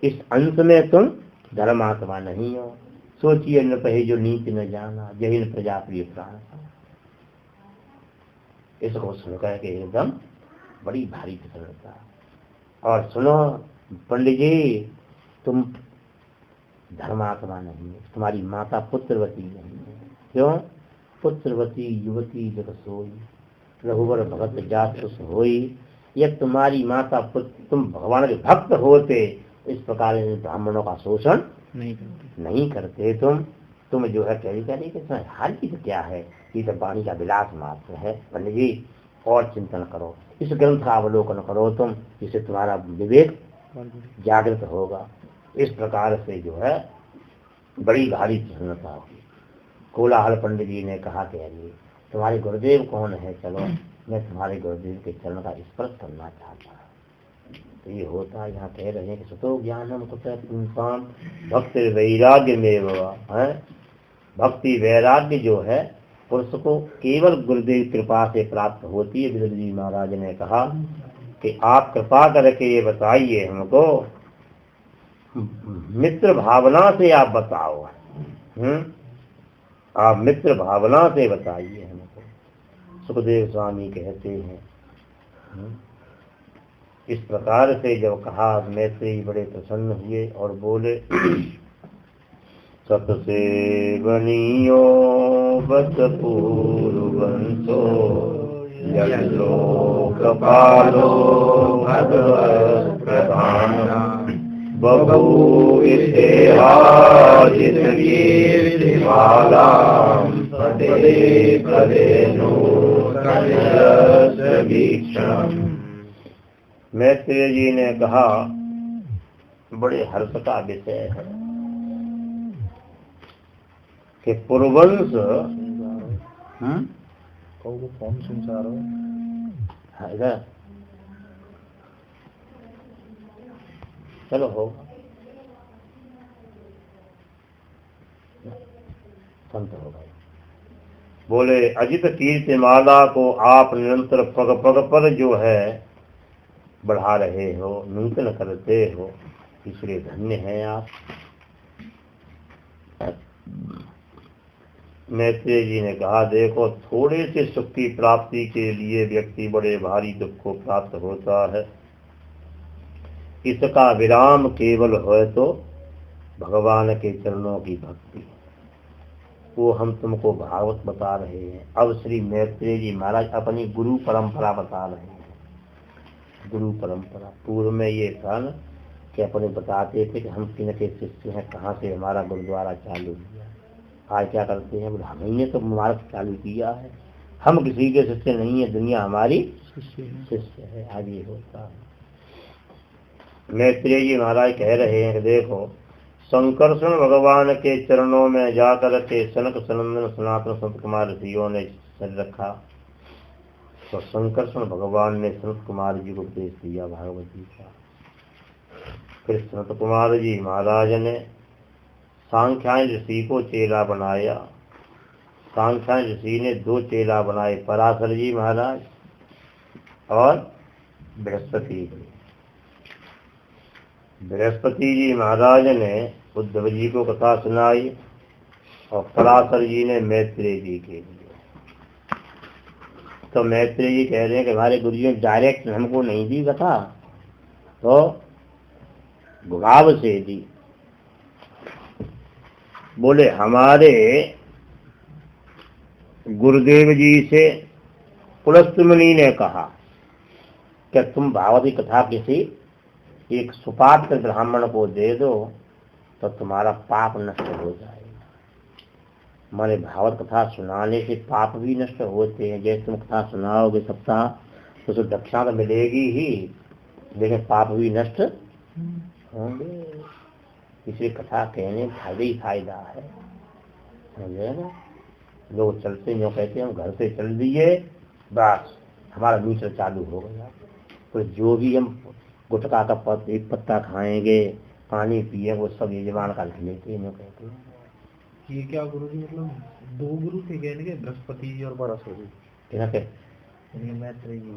इस अंत में तुम धर्मात्मा नहीं हो। सोचिए न कहे जो नीति न जाना जहीन प्रजा प्रिय प्राण। इसको सुनकर के एकदम बड़ी भारी प्रसन्नता। और सुनो पंडित जी तुम धर्मात्मा नहीं है, तुम्हारी माता पुत्रवती नहीं है। क्यों? पुत्रवती युवती जग सोई रघुवर भगत जासुस होई। यह तुम्हारी माता पुत्र तुम भगवान के भक्त होते इस प्रकार ब्राह्मणों का शोषण नहीं करते। तुम जो है कह कि हाल की तो क्या है, ये तो वाणी का विलास मात्र है। पंडित जी और चिंतन करो, इस ग्रंथ का अवलोकन करो तुम, जिससे तुम्हारा विवेक जागृत होगा। इस प्रकार से जो है बड़ी भारी प्रसन्नता होगी। कोलाहल पंडित जी ने कहा कि अरे तुम्हारे गुरुदेव कौन है, चलो मैं तुम्हारे गुरुदेव के चरण का स्पर्श करना चाहता हूँ। तो ये होता यहाँ कह रहे हैं कि सतो ज्ञानम कुतः पुंसाम भक्ति वैराग्य में है। भक्ति वैराग्य जो है पुरुष को केवल गुरुदेव कृपा से प्राप्त होती है। विदुर जी महाराज ने कहा कि आप कृपा करके ये बताइए हमको, मित्र भावना से आप बताओ। आप मित्र भावना से बताइए हमको। सुखदेव स्वामी कहते हैं इस प्रकार से जब कहा मैत्रेयी बड़े प्रसन्न हुए और बोले सतसे बनियो बत पूर्वंसो यल्लोकपालो भगवत् प्रधान बभू इतिहासित कीर्तिमालां पदे पदे नो कन्यस्य वीक्षणम्। मैत्रेय जी ने कहा बड़े हर्ष का विषय है कि पूर्वंश कौन संसार है। चलो हो संत हो गए। बोले अजित कीर्तिमाला को आप निरंतर पग पग पर जो है बढ़ा रहे हो, नूतन करते हो, इसलिए धन्य हैं आप। मैत्रेय जी ने कहा देखो थोड़े से सुख की प्राप्ति के लिए व्यक्ति बड़े भारी दुख को प्राप्त होता है। इसका विराम केवल हो तो भगवान के चरणों की भक्ति, वो हम तुमको भागवत बता रहे हैं। अब श्री मैत्रेय जी महाराज अपनी गुरु परंपरा बता रहे हैं। गुरु परंपरा पूर्व में ये था न कि अपने बताते थे कि हम किन के शिष्य हैं, कहाँ से हमारा गुरुद्वारा चालू हुआ। आज क्या करते हैं, बोले हमने तो मार्ग चालू किया है, हम किसी के शिष्य नहीं है, दुनिया हमारी शिष्य है। आज ये होता है। मैत्रेय जी महाराज कह रहे हैं कि देखो संकर्षण भगवान के चरणों में जाकर के सनक सनंदन सनातन संत कुमार ऋषियों ने सर रखा। तो संकर्षण भगवान ने सनत कुमार जी को उपदेश दिया भागवत जी का। फिर सनत कुमार जी महाराज ने सांख्यायन ऋषि को चेला बनाया। सांख्यायन ऋषि ने 2 चेला बनाए, पराशर जी महाराज और बृहस्पति जी। बृहस्पति जी महाराज ने उद्धव जी को कथा सुनाई और पराशर जी ने मैत्रेय जी के लिए। तो मैत्रेय जी कह रहे हैं कि हमारे गुरु जी ने डायरेक्ट हमको नहीं दी कथा, तो गुलाब से दी। बोले हमारे गुरुदेव जी से पुलस्त मुनि ने कहा कि तुम भागवत की कथा किसी एक सुपात्र ब्राह्मण को दे दो तो तुम्हारा पाप नष्ट हो जाएगा। हमारे भागवत कथा सुनाने से पाप भी नष्ट होते हैं। जैसे तुम कथा सुनाओगे सप्ताह तो उसको दक्षिणा तो मिलेगी ही, लेकिन पाप भी नष्ट होंगे। इसलिए कथा कहने फायदा ही फायदा है, समझे ना। लोग चलते जो कहते हैं हम घर से चल दिए बस हमारा मीटर चालू हो गया। तो जो भी हम गुटखा का एक पत्ता खाएंगे, पानी पिए, वो सब यजमान का लेते हैं कहते हैं। ये क्या गुरु जी, मतलब 2 गुरु थे कहने, बृहस्पति जी और पराशर जी? मैत्रेय जी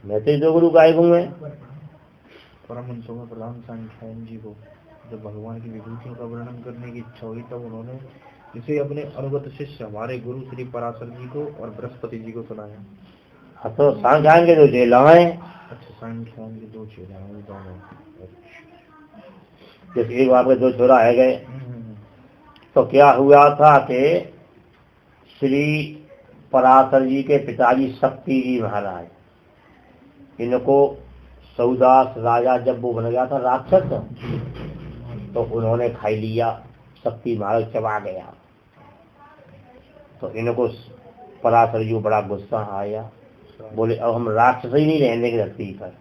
मैत्रेय 2 गुरु गायब हुए। परमहंसों में प्रधान सांख्यायन जी को जब भगवान की विभूतियों का वर्णन करने की इच्छा हुई तब उन्होंने इसे अपने अनुगत शिष्य हमारे गुरु श्री पराशर जी को और बृहस्पति जी को सुनाया। हाँ, तो सांख्यायन के 2 चेला हैं। अच्छा, सांख्यायन के 2 चेला हैं दोनों। जैसे एक आपके 2 छोरा है गए, तो क्या हुआ था कि श्री पराशर जी के पिताजी शक्ति जी महाराज, इनको सौदास राजा जब वो बन गया था राक्षस, तो उन्होंने खाई लिया, शक्ति महाराज चबा गया। तो इनको पराशर जी को बड़ा गुस्सा आया। बोले अब हम राक्षस ही नहीं रहने की धरती पर,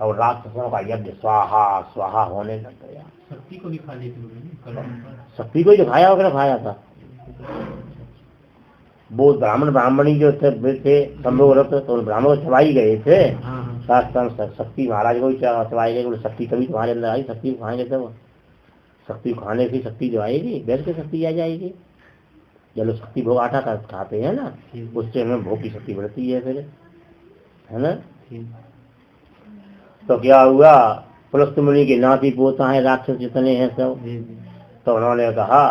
और राक्षसों का यज्ञ स्वाहा स्वाहा होने लग गया। शक्ति को भी खा ली थी, शक्ति को ही तो खाया वगैरह खाया था। वो ब्राह्मणी जो थे संभव व्रत, तो ब्राह्मण को चबाई गए थे। शक्ति महाराज को भी चबाई गए। बोले शक्ति कभी तुम्हारे अंदर आई, शक्ति को खाएंगे तब, शक्ति को खाने से शक्ति जो आएगी बैठ के शक्ति आ जाएगी। जब लोग शक्ति भोग आटा खाते हैं ना, उससे हमें भोग की शक्ति बढ़ती है फिर, है ना। तो क्या हुआ, पुलस्त मुनि के नाती पोता है राक्षस जितने हैं सब, तो उन्होंने कहा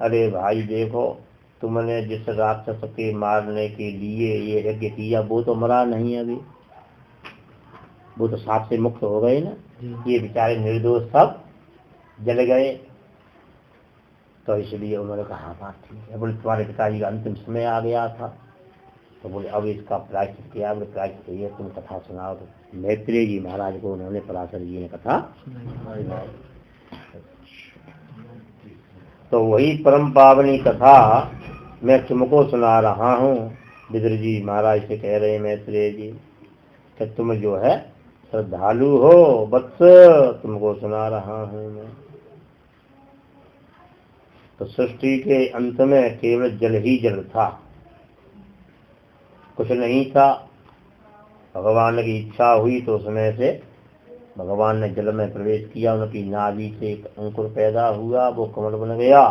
अरे भाई देखो, तुमने जिस राक्षस के मारने के लिए ये यज्ञ किया वो तो मरा नहीं अभी, वो तो साप से मुक्त हो गए ना, ये बेचारे निर्दोष सब जल गए। तो इसलिए उन्होंने कहा बात ठीक है। बोले तुम्हारे पिताजी का अंतिम समय आ गया था, तो बोले अब इसका प्रायश्चित किया। बोले प्रायश्चित ये तुम कथा सुनाओ। तो मैत्रेय जी महाराज को उन्होंने पराशर जी ने कथा सुनाई। तो वही परम पावनी कथा मैं तुमको सुना रहा हूँ। विदुर जी महाराज से कह रहे मैत्रेय जी कि तुम जो है श्रद्धालु हो वत्स, तुमको सुना रहा हूँ मैं। तो सृष्टि के अंत में केवल जल ही जल था, कुछ नहीं था। भगवान की इच्छा हुई तो उसमें से भगवान ने जल में प्रवेश किया, उनकी नाभि से एक अंकुर पैदा हुआ, वो कमल बन गया।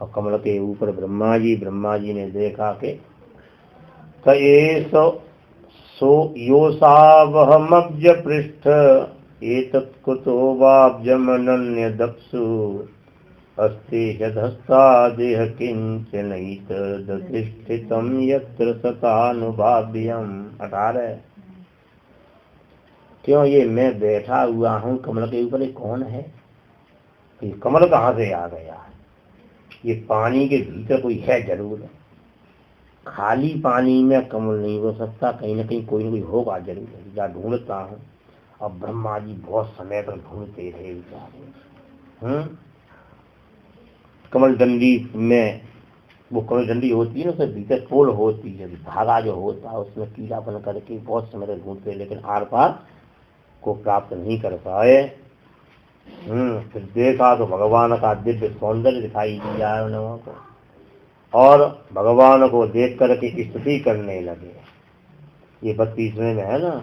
और कमल के ऊपर ब्रह्मा जी ने देखा कि सो योसावहमब्ज पृष्ठ एतत्कुतो वाब्जमनन्य दक्षु अस्ति यदस्ता देह किंचनैतदधिष्ठितं यत्र सतानुभाव्यम। 18 क्यों ये मैं बैठा हुआ हूँ कमल के ऊपर, ये कौन है? ये कमल कहाँ से आ गया है? ये पानी के भीतर कोई है जरूर, खाली पानी में कमल नहीं हो सकता, कहीं ना कहीं कोई ना कोई होगा जरूर। या ढूंढता हूँ। अब ब्रह्मा जी बहुत समय तक ढूंढते रहे बेचारे। कमल डंडी में, वो कमल डंडी होती है ना, उसके भीतर टोल होती है, धागा जो होता है उसमें कीड़ा बन करके बहुत समय तक ढूंढते, लेकिन आर पार को प्राप्त नहीं कर पाए। फिर देखा तो भगवान का दिव्य सौंदर्य दिखाई दिया है उन्होंने को, और भगवान को देख करके स्तुति करने लगे। ये 32वें में है ना,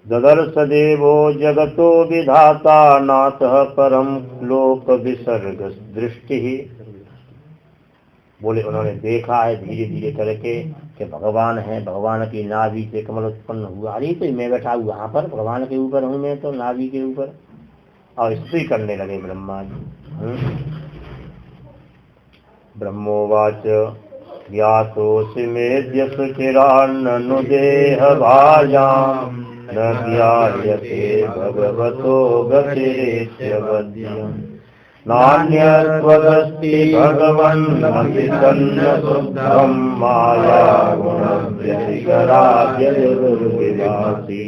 ददर्श देवो जगतो विधाता नाथः परम लोक विसर्ग दृष्टि। बोले उन्होंने देखा है धीरे धीरे करके कि भगवान है, भगवान की नाभि से कमल उत्पन्न हुआ। अरे तो मैं बैठा हूँ यहाँ पर, भगवान के ऊपर हूँ मैं तो, नाभि के ऊपर। और स्तुति करने लगे ब्रह्मा जी। ब्रह्मोवाच ज्ञातोऽसि मेद्य सुचिरान्ननु देह भाजाम् न ज्ञायते भगवतो गतिरेत्य वद्यम् नान्यत्वदस्ति भगवन्नपि तन्न शुद्धं माया गुणव्यतिकराद्यदुर्विभासि।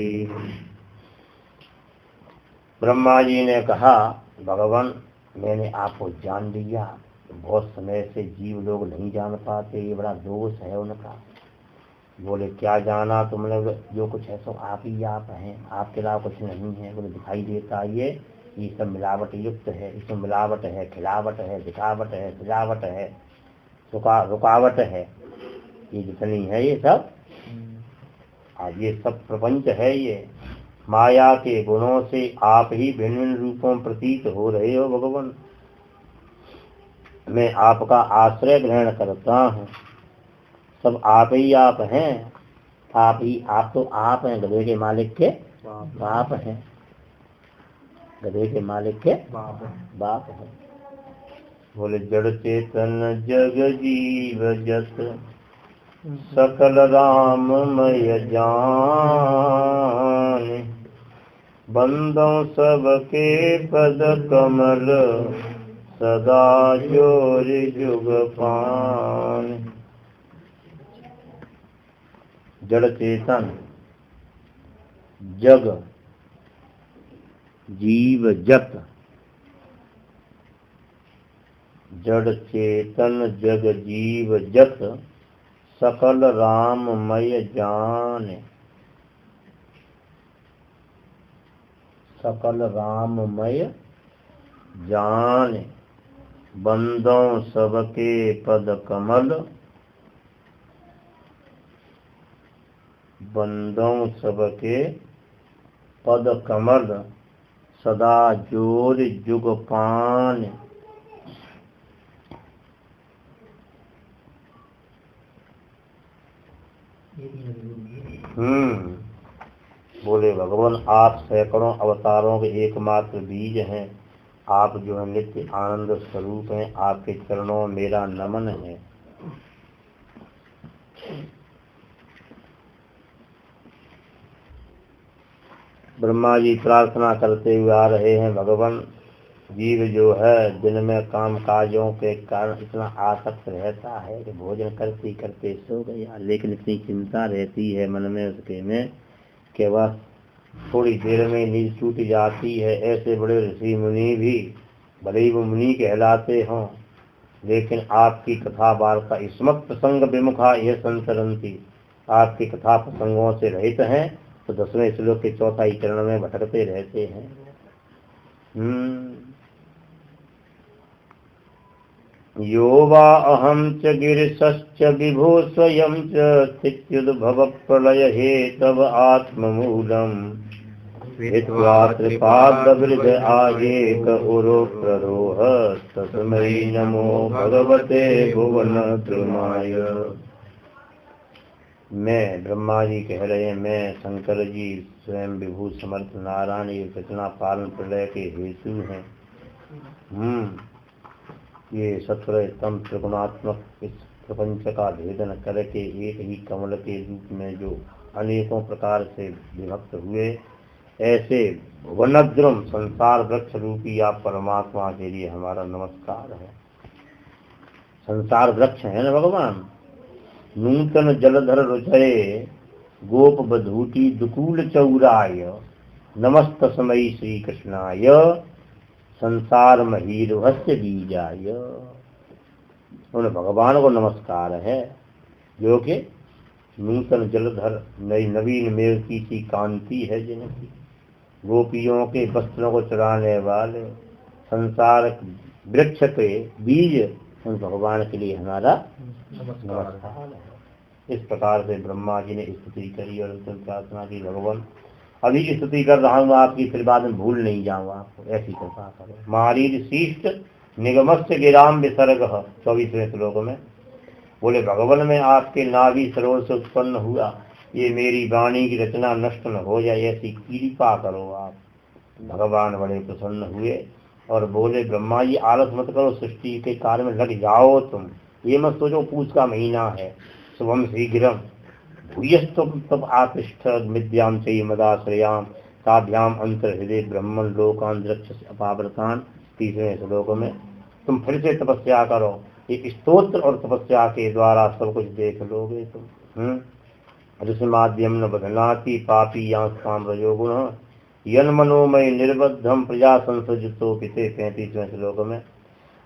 ब्रह्मा जी ने कहा भगवान मैंने आपको जान लिया, बहुत समय से जीव लोग नहीं जान पाते, ये बड़ा दोष है उनका। बोले क्या जाना तुमने, जो कुछ है सो आप ही आप हैं, आपके अलावा कुछ नहीं है। बोले दिखाई देता ये सब मिलावट युक्त है, इसमें मिलावट है, खिलावट है, दिखावट है, सजावट है, रुकावट है, ये जितनी है ये सब आज ये सब प्रपंच है। ये माया के गुणों से आप ही भिन्न भिन्न रूपों में प्रतीत हो रहे हो भगवान। मैं आपका आश्रय ग्रहण करता हूँ, सब आप ही आप हैं, आप ही आप तो आप हैं, गधे के मालिक के बाप हैं, गधे के मालिक के बाप हैं। बोले जड़ चेतन जग जीव जत सकल राममय जान बंदों सबके पद कमल सदा जोर जुग पान। जड़ चेतन जग जीव जत, जड़ चेतन जग जीव जत सकल राममय जान, सकल राममय जान बंदों सबके पद कमल, बंदों सबके पद कमल सदा जोर जुग पान। बोले भगवान आप सैकड़ों अवतारों के एकमात्र बीज हैं, आप जो है नित्य आनंद स्वरूप हैं, आपके चरणों में मेरा नमन है। ब्रह्मा जी प्रार्थना करते हुए आ रहे हैं भगवान। जीव जो है दिन में काम काजों के कारण इतना आसक्त रहता है कि भोजन करते करते सो गया, लेकिन इतनी चिंता रहती है मन में उसके में कि वह थोड़ी देर में नींद टूट जाती है। ऐसे बड़े ऋषि मुनि भी भले ही वो मुनि कहलाते हों, लेकिन आपकी कथा वार्ता स्मृत प्रसंग विमुखा यह संतरंती, आपकी कथा प्रसंगों से रहित हैं, तो 10वें श्लोक के 4 चरण में भटकते रहते हैं। यो वा अहम च गिरिशश्च विभो स्वयं च स्थित्युद्भव प्रलय हेतव आत्ममूलम् हित्वा त्रिपादवृद्ध आयेक उरो प्ररोह तस्मै नमो भगवते भुवन द्रुमाय। मैं ब्रह्मा जी कह रहे हैं, मैं शंकर जी स्वयं विभू समर्थ नारायण ये रचना पालन प्रलय के हेतु हैं। ये सत्वर स्तंभ त्रिगुणात्मक इस प्रपंच का भेदन करके एक ही कमल के रूप में जो अनेकों प्रकार से विभक्त हुए, ऐसे भुवनद्रुम संसार वृक्ष रूपी आप परमात्मा के लिए हमारा नमस्कार है। संसार वृक्ष है न भगवान। नूतन जलधर रुचये गोप बधूटी दुकूल चौराय नमस्त समय श्री कृष्णाय संसार महीरभस्य बीजाय। उन भगवान को नमस्कार है जो कि नूतन जलधर नई नवीन मेघ की सी कांति है, जिनकी गोपियों के वस्त्रों को चढ़ाने वाले संसार वृक्ष के बीज, उन भगवान के लिए हमारा नमस्कार है। इस प्रकार से ब्रह्मा जी ने स्तुति करी और उनसे प्रार्थना की, भगवान अभी स्तुति कर रहा हूँ आपकी, फिर बाद में भूल नहीं जाऊँ आपको, ऐसी कृपा करो। मारीर शीष्ट निगमस्य गिराम विसर्ग 24वें श्लोक में बोले भगवान में आपके नाभि सरोवर से उत्पन्न हुआ, ये मेरी वाणी की रचना नष्ट न हो जाए, ऐसी कृपा करो आप। भगवान बड़े प्रसन्न हुए और बोले ब्रह्मा जी आलस मत करो, सृष्टि के कार्य में लग जाओ तुम, ये मत सोचो पूछ का महीना है। शुभम शीघ्रम भूयस्तुम तब आतिष्ठ विद्याम से मदाश्रयाम ताभ्याम अंतर हृदय ब्रह्मन लोकान द्रक्ष अपाव्रतान 30वें श्लोक में तुम फिर से तपस्या करो, ये स्तोत्र और तपस्या के द्वारा सब कुछ देख लोगे तुम। ऋषि माध्यम न बदनाति पापी यांस्ताम रजोगुण यन मनोमय निर्बद्धम प्रजा संसर्जितो पिते 35वें श्लोक में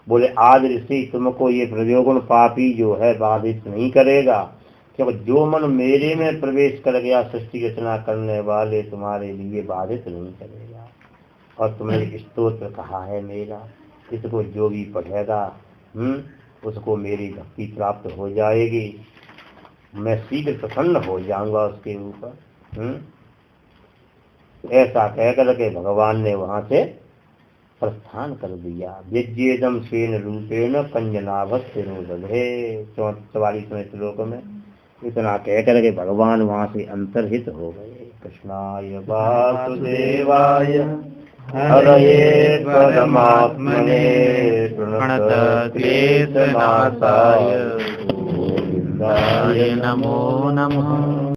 बोले आज ऋषि तुमको ये प्रयोगुण पापी जो है बाधित नहीं करेगा, क्योंकि जो मन मेरे में प्रवेश कर गया सृष्टि रचना करने वाले तुम्हारे लिए बाधित नहीं करेगा। और तुमने एक स्तोत्र कहा है मेरा, इसको जो भी पढ़ेगा उसको मेरी भक्ति प्राप्त हो जाएगी, मैं शीघ्र प्रसन्न हो जाऊंगा उसके ऊपर। ऐसा कहकर के भगवान ने वहां से प्रस्थान कर दिया। व्यज्येदम स्वेन रूपेण कंजनाभस्तिरोदधे 44वें श्लोक में इतना कहकर के भगवान वहां से अंतर्हित हो गए। कृष्णाय वासुदेवाय हरये परमात्मने प्रणतक्लेशनाशाय गोविन्दाय नमो नमः।